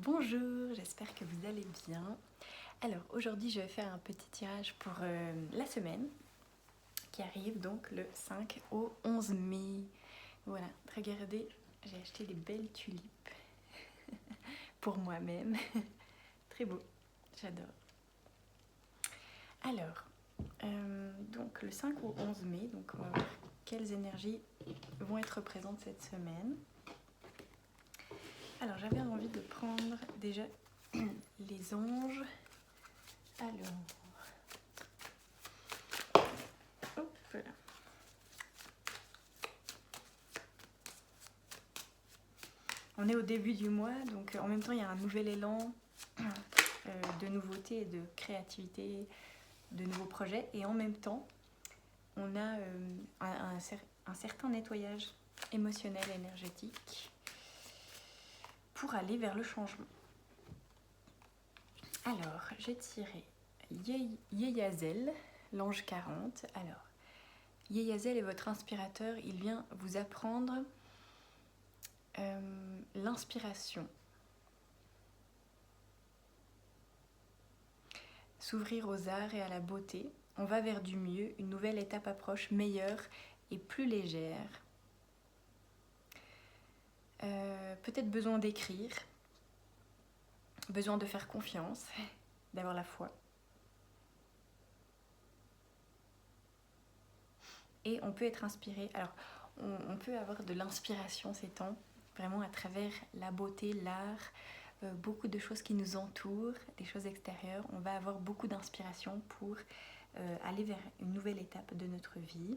Bonjour, j'espère que vous allez bien. Alors aujourd'hui je vais faire un petit tirage pour la semaine qui arrive donc le 5 au 11 mai. Voilà, regardez, j'ai acheté des belles tulipes pour moi-même. Très beau, j'adore. Alors, donc le 5 au 11 mai, donc on va voir quelles énergies vont être présentes cette semaine. Alors j'avais envie de prendre déjà les anges. Alors, hop là. On est au début du mois, donc en même temps il y a un nouvel élan de nouveauté et de créativité, de nouveaux projets, et en même temps on a un certain nettoyage émotionnel, énergétique, pour aller vers le changement. Alors, j'ai tiré Yeyazel, l'ange 40. Alors, Yeyazel est votre inspirateur, il vient vous apprendre l'inspiration. S'ouvrir aux arts et à la beauté. On va vers du mieux, une nouvelle étape approche, meilleure et plus légère. Peut-être besoin d'écrire, besoin de faire confiance, d'avoir la foi. Et on peut être inspiré. Alors, on peut avoir de l'inspiration ces temps, vraiment à travers la beauté, l'art, beaucoup de choses qui nous entourent, des choses extérieures. On va avoir beaucoup d'inspiration pour aller vers une nouvelle étape de notre vie.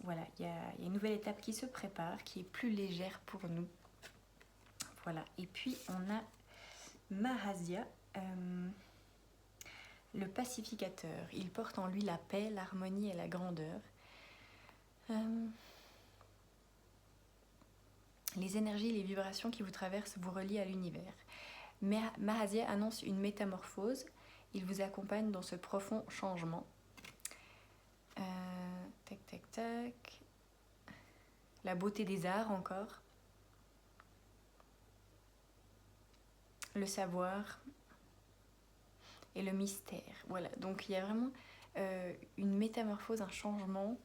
Voilà, il y a une nouvelle étape qui se prépare, qui est plus légère pour nous. Voilà, et puis on a Mahasya, le pacificateur. Il porte en lui la paix, l'harmonie et la grandeur. Les énergies et les vibrations qui vous traversent vous relient à l'univers. Mahasya annonce une métamorphose. Il vous accompagne dans ce profond changement. Tac, tac, tac. La beauté des arts encore. Le savoir et le mystère. Voilà, donc il y a vraiment une métamorphose, un changement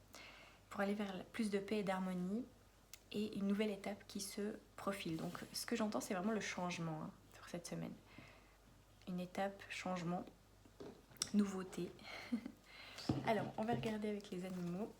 pour aller vers plus de paix et d'harmonie et une nouvelle étape qui se profile. Donc ce que j'entends, c'est vraiment le changement pour cette semaine. Une étape, changement, nouveauté. Alors, on va regarder avec les animaux.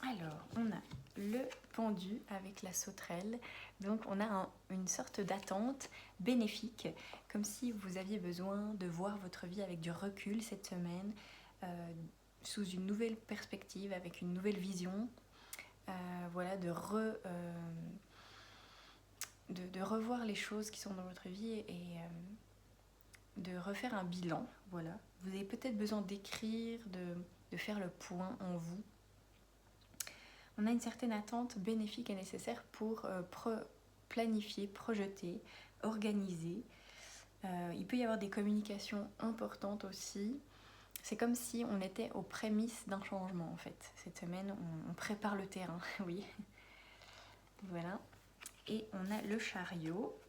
Alors, on a le pendu avec la sauterelle. Donc, on a une sorte d'attente bénéfique, comme si vous aviez besoin de voir votre vie avec du recul cette semaine, sous une nouvelle perspective, avec une nouvelle vision. Voilà, de revoir les choses qui sont dans votre vie et de refaire un bilan. Voilà. Vous avez peut-être besoin d'écrire, de faire le point en vous. On a une certaine attente bénéfique et nécessaire pour planifier, projeter, organiser. Il peut y avoir des communications importantes aussi. C'est comme si on était aux prémices d'un changement en fait. Cette semaine, on prépare le terrain, oui. Voilà. Et on a le chariot,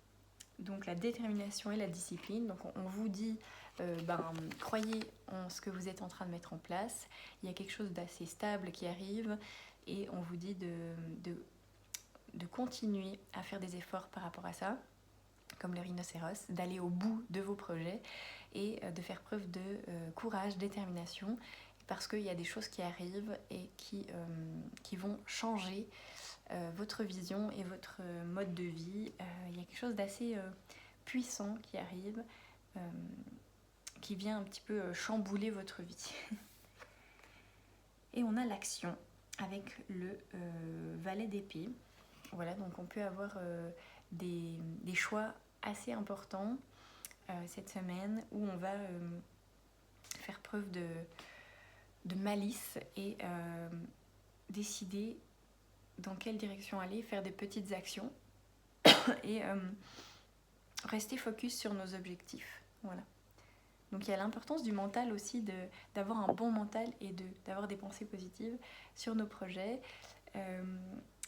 donc la détermination et la discipline. Donc on vous dit, croyez en ce que vous êtes en train de mettre en place. Il y a quelque chose d'assez stable qui arrive et on vous dit de continuer à faire des efforts par rapport à ça, comme le rhinocéros, d'aller au bout de vos projets et de faire preuve de courage, détermination, parce qu'il y a des choses qui arrivent et qui vont changer votre vision et votre mode de vie. Il y a quelque chose d'assez puissant qui arrive, qui vient un petit peu chambouler votre vie. Et on a l'action avec le valet d'épée. Voilà, donc on peut avoir des choix assez importants cette semaine où on va faire preuve de malice et décider dans quelle direction aller, faire des petites actions et rester focus sur nos objectifs. Voilà. Donc il y a l'importance du mental aussi, d'avoir un bon mental et d'avoir des pensées positives sur nos projets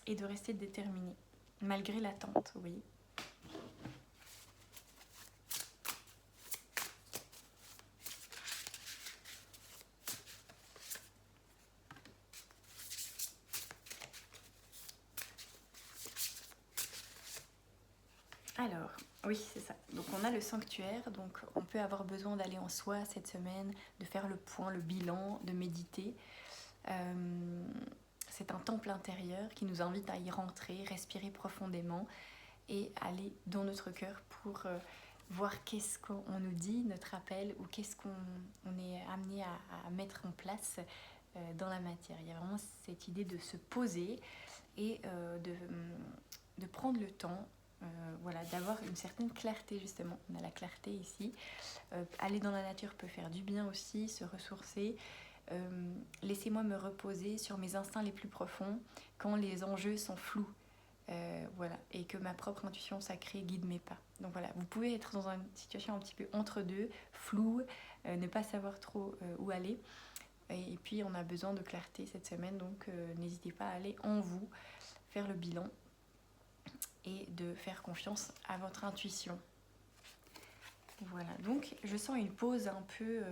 et de rester déterminé, malgré l'attente, vous voyez. Alors, oui, c'est ça. Donc on a le sanctuaire, donc on peut avoir besoin d'aller en soi cette semaine, de faire le point, le bilan, de méditer. C'est un temple intérieur qui nous invite à y rentrer, respirer profondément et aller dans notre cœur pour voir qu'est-ce qu'on nous dit, notre appel, ou qu'est-ce qu'on est amené à mettre en place dans la matière. Il y a vraiment cette idée de se poser et de prendre le temps, voilà, d'avoir une certaine clarté justement. On a la clarté ici. Aller dans la nature peut faire du bien aussi, se ressourcer. Laissez-moi me reposer sur mes instincts les plus profonds quand les enjeux sont flous. Voilà, et que ma propre intuition sacrée guide mes pas. Donc voilà, vous pouvez être dans une situation un petit peu entre deux, floue, ne pas savoir trop où aller. Et puis on a besoin de clarté cette semaine, donc n'hésitez pas à aller en vous, faire le bilan et de faire confiance à votre intuition. Voilà, donc je sens une pause un peu,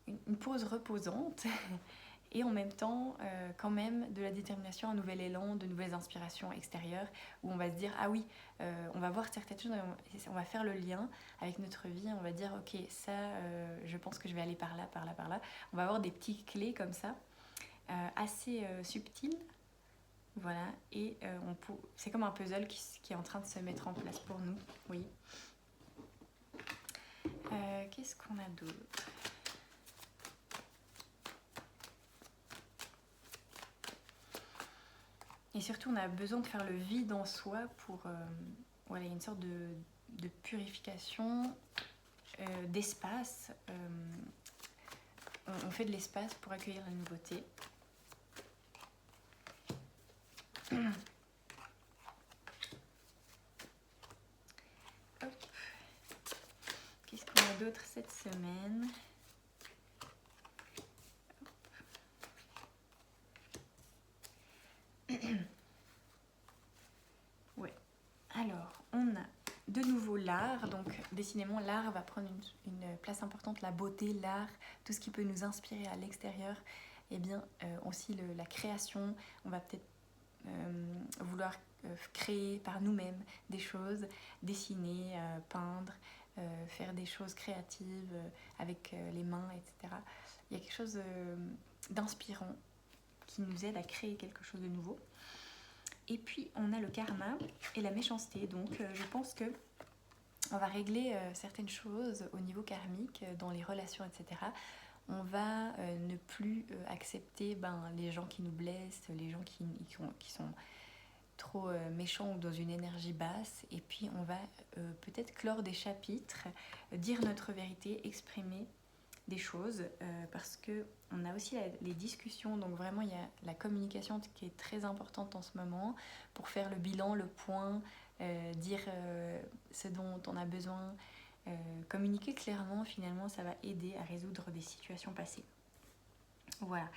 une pause reposante et en même temps quand même de la détermination, un nouvel élan, de nouvelles inspirations extérieures où on va se dire ah oui, on va voir certaines choses, on va faire le lien avec notre vie, on va dire ok ça je pense que je vais aller par là, par là, par là. On va avoir des petites clés comme ça, assez subtiles. Voilà, et c'est comme un puzzle qui est en train de se mettre en place pour nous, oui. Qu'est-ce qu'on a d'autre ? Et surtout, on a besoin de faire le vide en soi pour... voilà, il y a une sorte de purification, d'espace. On fait de l'espace pour accueillir la nouveauté. Hop. Qu'est-ce qu'on a d'autre cette semaine ? Ouais. Alors, on a de nouveau l'art. Donc, décidément, l'art va prendre une place importante. La beauté, l'art, tout ce qui peut nous inspirer à l'extérieur. Eh bien, aussi la création. On va peut-être vouloir créer par nous-mêmes des choses, dessiner, peindre, faire des choses créatives avec les mains, etc. Il y a quelque chose d'inspirant qui nous aide à créer quelque chose de nouveau. Et puis on a le karma et la méchanceté. Donc je pense que on va régler certaines choses au niveau karmique, dans les relations, etc. On va ne plus accepter les gens qui nous blessent, les gens qui sont trop méchants ou dans une énergie basse. Et puis on va peut-être clore des chapitres, dire notre vérité, exprimer des choses, parce que on a aussi les discussions, donc vraiment il y a la communication qui est très importante en ce moment pour faire le bilan, le point, dire ce dont on a besoin, communiquer clairement. Finalement ça va aider à résoudre des situations passées. Voilà,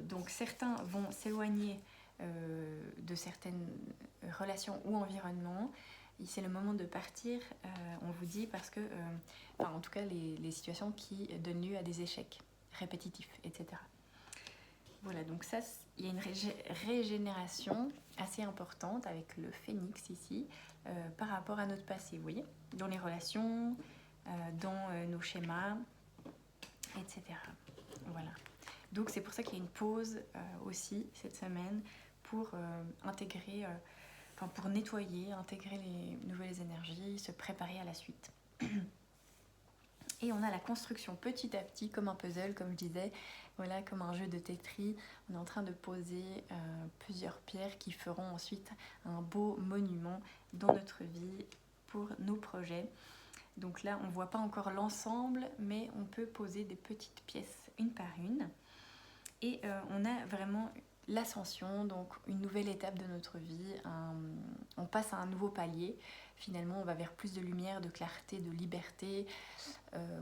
donc certains vont s'éloigner de certaines relations ou environnements. C'est le moment de partir, on vous dit, parce que, en tout cas, les situations qui donnent lieu à des échecs répétitifs, etc. Voilà, donc ça, il y a une régénération assez importante avec le phénix ici, par rapport à notre passé, vous voyez, dans les relations, dans nos schémas, etc. Voilà. Donc c'est pour ça qu'il y a une pause aussi cette semaine pour intégrer... pour nettoyer, intégrer les nouvelles énergies, se préparer à la suite. Et on a la construction petit à petit, comme un puzzle, comme je disais, voilà, comme un jeu de Tetris. On est en train de poser plusieurs pierres qui feront ensuite un beau monument dans notre vie pour nos projets. Donc là, on ne voit pas encore l'ensemble, mais on peut poser des petites pièces une par une. Et on a vraiment... l'ascension, donc une nouvelle étape de notre vie, on passe à un nouveau palier, finalement on va vers plus de lumière, de clarté, de liberté,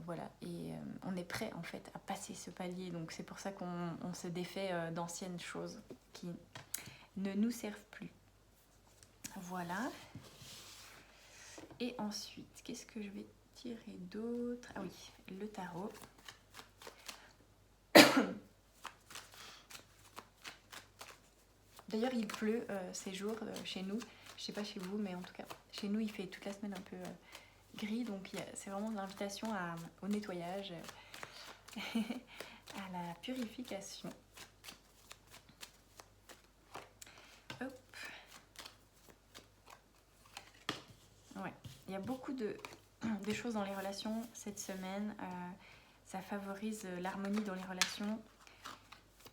voilà, et on est prêt en fait à passer ce palier, donc c'est pour ça qu'on se défait d'anciennes choses qui ne nous servent plus. Voilà. Et ensuite, qu'est-ce que je vais tirer d'autre? Ah oui, le tarot. D'ailleurs, il pleut ces jours chez nous. Je sais pas chez vous, mais en tout cas, chez nous, il fait toute la semaine un peu gris. Donc, c'est vraiment l'invitation au nettoyage, à la purification. Hop. Ouais, il y a beaucoup de choses dans les relations cette semaine. Ça favorise l'harmonie dans les relations.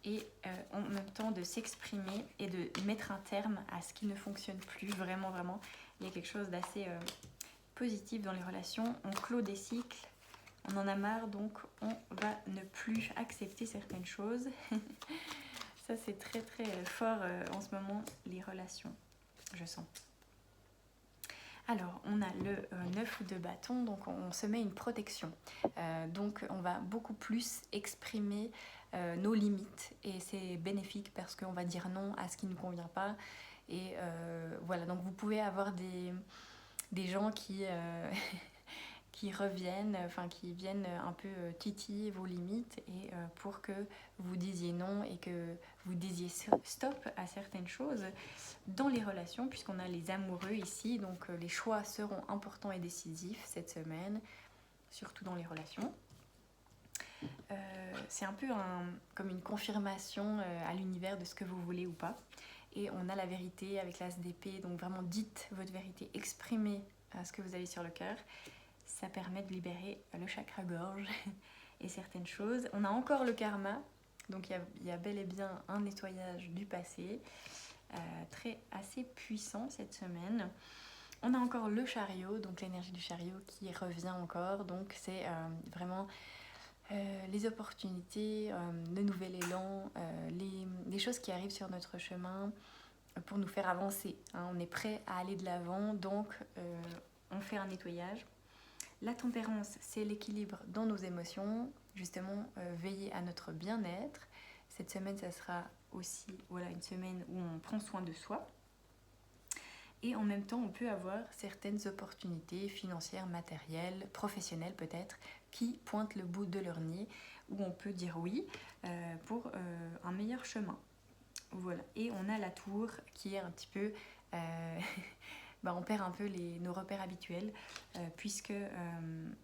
Et en même temps de s'exprimer et de mettre un terme à ce qui ne fonctionne plus vraiment. Il y a quelque chose d'assez positif dans les relations. On clôt des cycles, on en a marre, donc on va ne plus accepter certaines choses. Ça c'est très fort en ce moment, les relations, je sens. Alors, on a le 9 de bâton, donc on se met une protection. Donc, on va beaucoup plus exprimer nos limites et c'est bénéfique parce qu'on va dire non à ce qui ne nous convient pas. Et voilà, donc vous pouvez avoir des gens qui reviennent, qui viennent un peu titiller vos limites et pour que vous disiez non et que vous disiez stop à certaines choses dans les relations, puisqu'on a les amoureux ici, donc les choix seront importants et décisifs cette semaine, surtout dans les relations. C'est un peu comme une confirmation à l'univers de ce que vous voulez ou pas. Et on a la vérité avec l'as d'épée, donc vraiment dites votre vérité, exprimez ce que vous avez sur le cœur. Ça permet de libérer le chakra-gorge et certaines choses. On a encore le karma, donc il y a bel et bien un nettoyage du passé, assez puissant cette semaine. On a encore le chariot, donc l'énergie du chariot qui revient encore, donc c'est vraiment les opportunités, le nouvel élan, les choses qui arrivent sur notre chemin pour nous faire avancer. On est prêt à aller de l'avant, donc on fait un nettoyage. La tempérance, c'est l'équilibre dans nos émotions, justement veiller à notre bien-être. Cette semaine, ça sera aussi une semaine où on prend soin de soi. Et en même temps, on peut avoir certaines opportunités financières, matérielles, professionnelles peut-être, qui pointent le bout de leur nez, où on peut dire oui pour un meilleur chemin. Voilà. Et on a la tour qui est un petit peu... on perd un peu nos repères habituels puisque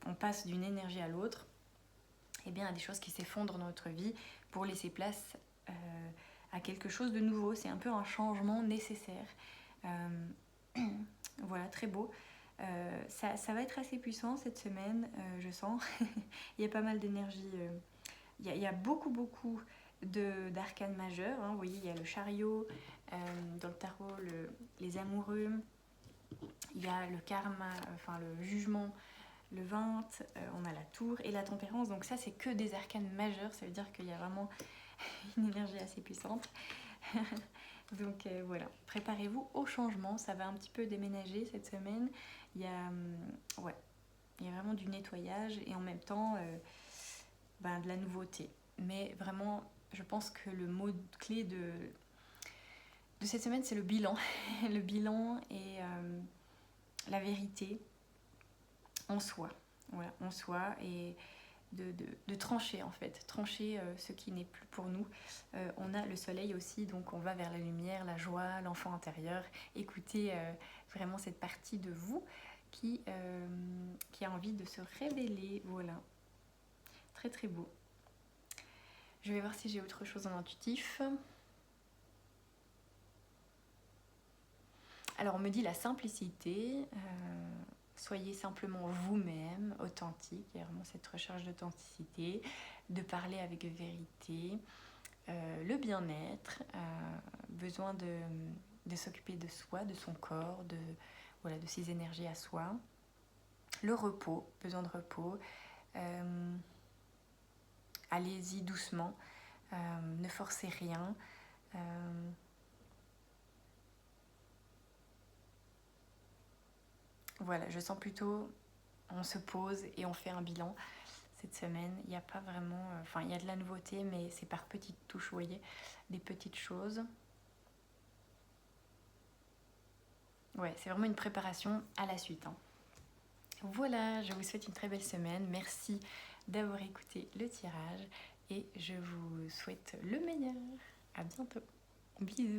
on passe d'une énergie à l'autre. Et bien, il y a des choses qui s'effondrent dans notre vie pour laisser place à quelque chose de nouveau. C'est un peu un changement nécessaire. Voilà, très beau. Ça va être assez puissant cette semaine, je sens. Il y a pas mal d'énergie. Il y a beaucoup d'arcanes majeurs. Vous voyez, il y a le chariot, dans le tarot, les amoureux. Il y a le karma, le jugement, le 20, on a la tour et la tempérance. Donc ça, c'est que des arcanes majeurs. Ça veut dire qu'il y a vraiment une énergie assez puissante. Donc voilà, préparez-vous au changement. Ça va un petit peu déménager cette semaine. Il y a vraiment du nettoyage et en même temps de la nouveauté. Mais vraiment, je pense que le mot clé de cette semaine, c'est le bilan. Le bilan et la vérité en soi. Voilà, en soi et de trancher en fait, trancher ce qui n'est plus pour nous. On a le soleil aussi, donc on va vers la lumière, la joie, l'enfant intérieur. Écoutez vraiment cette partie de vous qui a envie de se révéler. Voilà, très beau. Je vais voir si j'ai autre chose en intuitif. Alors on me dit la simplicité, soyez simplement vous-même, authentique, il y a vraiment cette recherche d'authenticité, de parler avec vérité, le bien-être, besoin de s'occuper de soi, de son corps, de ses énergies à soi, le repos, besoin de repos, allez-y doucement, ne forcez rien. voilà, je sens plutôt on se pose et on fait un bilan. Cette semaine, il n'y a pas vraiment... Enfin, il y a de la nouveauté, mais c'est par petites touches, vous voyez, des petites choses. Ouais, c'est vraiment une préparation à la suite, hein. Voilà, je vous souhaite une très belle semaine. Merci d'avoir écouté le tirage et je vous souhaite le meilleur. À bientôt. Bisous.